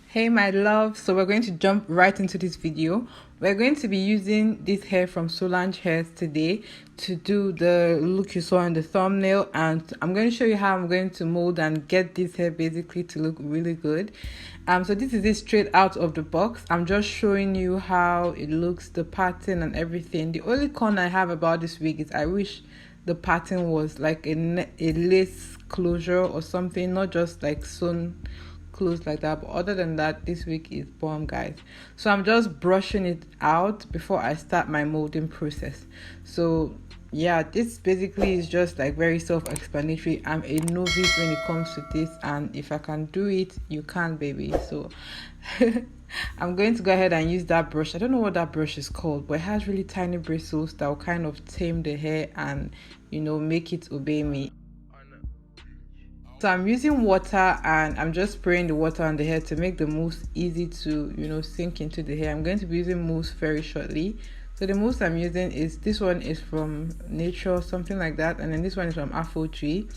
Hey my love, so we're going to jump right into this video. We're going to be using this hair from Solange Hairs today to do the look you saw in the thumbnail, and I'm going to show you how I'm going to mold and get this hair basically to look really good. So this is it straight out of the box. I'm just showing you how it looks, the pattern and everything. The only con I have about this wig is I wish the pattern was like a lace closure or something, not just like sewn close like that. But other than that, this wig is bomb, guys. So I'm just brushing it out before I start my molding process. So yeah, this basically is just like very self-explanatory. I'm a novice when it comes to this, and if I can do it, you can, baby. So I'm going to go ahead and use that brush. I don't know what that brush is called, but it has really tiny bristles that will kind of tame the hair and, you know, make it obey me. So I'm using water and I'm just spraying the water on the hair to make the mousse easy to, you know, sink into the hair. I'm going to be using mousse very shortly. So the mousse I'm using is, this one is from Nature, something like that, and then this one is from Afro Tree.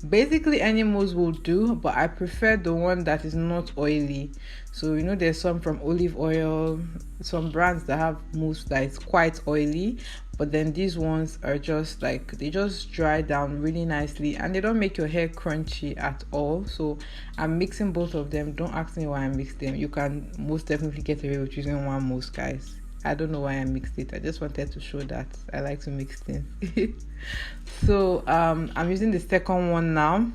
Basically any mousse will do, but I prefer the one that is not oily. So you know, there's some from olive oil, some brands that have mousse that is quite oily, but then these ones are just like, they just dry down really nicely and they don't make your hair crunchy at all. So I'm mixing both of them. Don't ask me why I mixed them. You can most definitely get away with using one mousse, guys. I don't know why I mixed it. I just wanted to show that I like to mix things. So I'm using the second one now,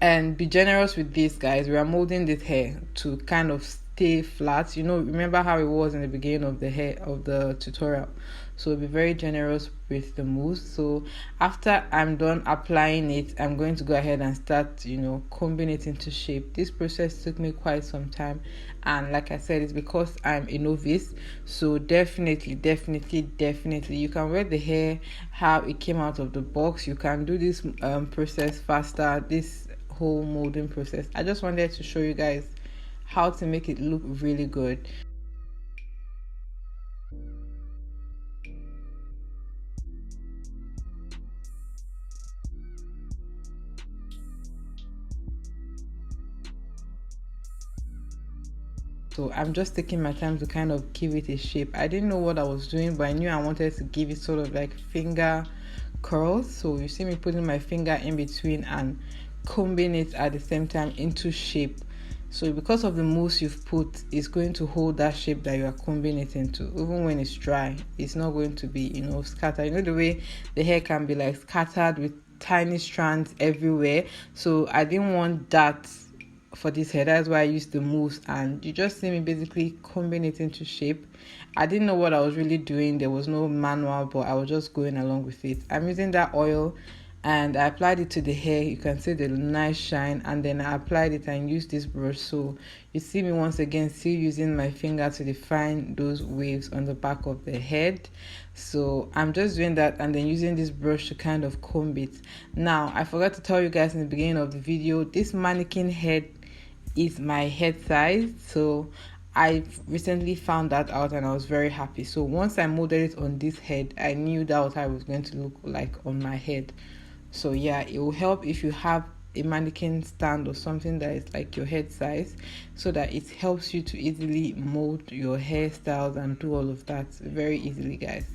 and be generous with this, guys. We are molding this hair to kind of stay flat. You know, remember how it was in the beginning of the hair of the tutorial. So be very generous with the mousse. So after I'm done applying it, I'm going to go ahead and start, you know, combing it into shape. This process took me quite some time, and like I said, it's because I'm a novice. So definitely you can wear the hair how it came out of the box. You can do this process faster, this whole molding process. I just wanted to show you guys how to make it look really good. So I'm just taking my time to kind of give it a shape. I didn't know what I was doing, but I knew I wanted to give it sort of like finger curls. So you see me putting my finger in between and combing it at the same time into shape. So because of the mousse you've put, it's going to hold that shape that you are combing it into. Even when it's dry, it's not going to be, you know, scattered. You know the way the hair can be like scattered with tiny strands everywhere. So I didn't want that for this hair. That's why I used the mousse, and you just see me basically combing it into shape. I didn't know what I was really doing. There was no manual, but I was just going along with it. I'm using that oil and I applied it to the hair. You can see the nice shine, and then I applied it and used this brush. So you see me once again still using my finger to define those waves on the back of the head. So I'm just doing that and then using this brush to kind of comb it. Now I forgot to tell you guys in the beginning of the video, this mannequin head is my head size. So I recently found that out and I was very happy. So once I molded it on this head, I knew that was how it was going to look like on my head. So yeah, it will help if you have a mannequin stand or something that is like your head size, so that it helps you to easily mold your hairstyles and do all of that very easily, guys.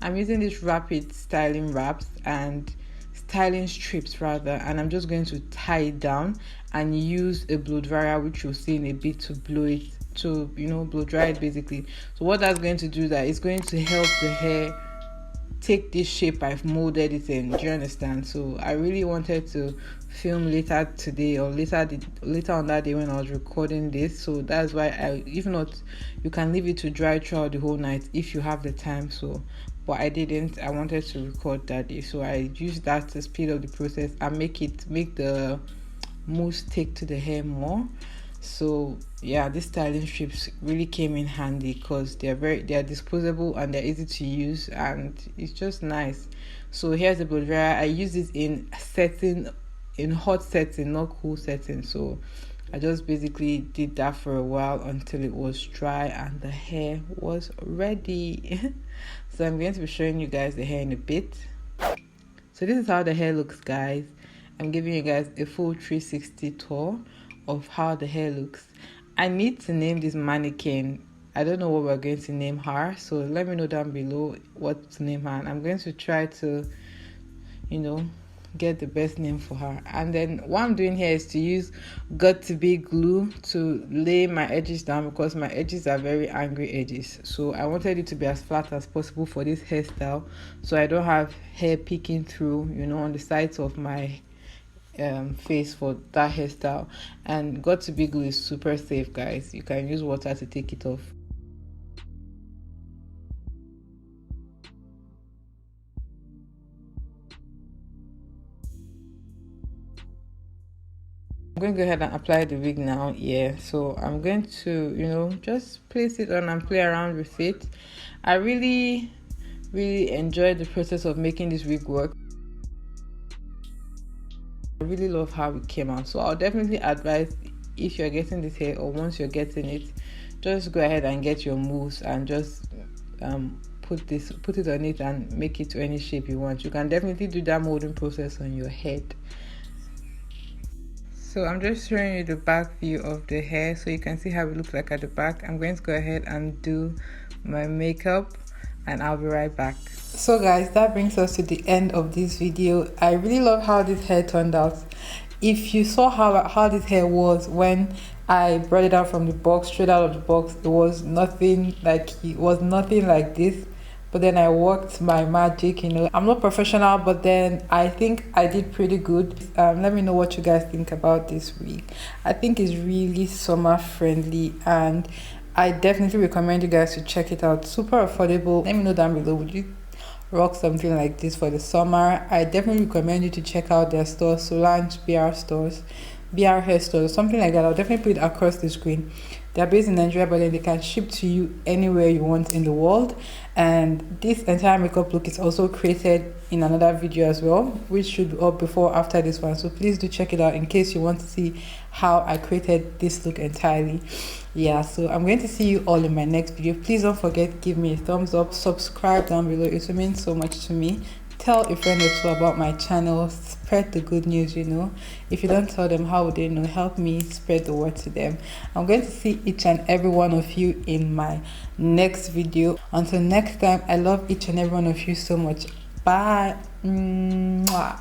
I'm using this rapid styling wraps and styling strips rather, and I'm just going to tie it down and use a blow dryer, which you'll see in a bit, to blow it, to, you know, blow dry it basically. So what that's going to do, that is going to help the hair take this shape I've molded it in. Do you understand? So I really wanted to film later today, or later on that day when I was recording this. So that's why if not, you can leave it to dry throughout the whole night if you have the time. So but I didn't. I wanted to record that day, so I used that to speed up the process and make the mousse take to the hair more. So yeah, these styling strips really came in handy because they are disposable and they're easy to use, and it's just nice. So here's the blow dryer. I use it in hot setting, not cool setting. So I just basically did that for a while until it was dry and the hair was ready. So I'm going to be showing you guys the hair in a bit. So this is how the hair looks, guys. I'm giving you guys a full 360 tour of how the hair looks. I need to name this mannequin. I don't know what we're going to name her, so let me know down below what to name her, and I'm going to try to, you know, get the best name for her. And then what I'm doing here is to use got to be glue to lay my edges down, because my edges are very angry edges. So I wanted it to be as flat as possible for this hairstyle, so I don't have hair peeking through, you know, on the sides of my face for that hairstyle. And got to be glue is super safe, guys. You can use water to take it off. I'm going to go ahead and apply the wig now. Yeah, so I'm going to, you know, just place it on and play around with it. I really enjoyed the process of making this wig work. I really love how it came out. So I'll definitely advise, if you're getting this hair or once you're getting it, just go ahead and get your mousse and just put it on it and make it to any shape you want. You can definitely do that molding process on your head. So I'm just showing you the back view of the hair so you can see how it looks like at the back. I'm going to go ahead and do my makeup and I'll be right back. So guys, that brings us to the end of this video. I really love how this hair turned out. If you saw how this hair was when I brought it out from the box, straight out of the box, it was nothing like this. But then I worked my magic, you know. I'm not professional, but then I think I did pretty good. Let me know what you guys think about this wig. I think it's really summer friendly, and I definitely recommend you guys to check it out. Super affordable. Let me know down below, would you rock something like this for the summer? I definitely recommend you to check out their stores, Solange BR stores, BR hair stores, something like that. I'll definitely put it across the screen. They're based in Nigeria, but then they can ship to you anywhere you want in the world. And this entire makeup look is also created in another video as well, which should be up before after this one. So please do check it out in case you want to see how I created this look entirely. Yeah, so I'm going to see you all in my next video. Please don't forget, give me a thumbs up, subscribe down below. It will mean so much to me. Tell a friend or two about my channel, spread the good news, you know. If you don't tell them, how would they know? Help me spread the word to them. I'm going to see each and every one of you in my next video. Until next time, I love each and every one of you so much. Bye. Mwah.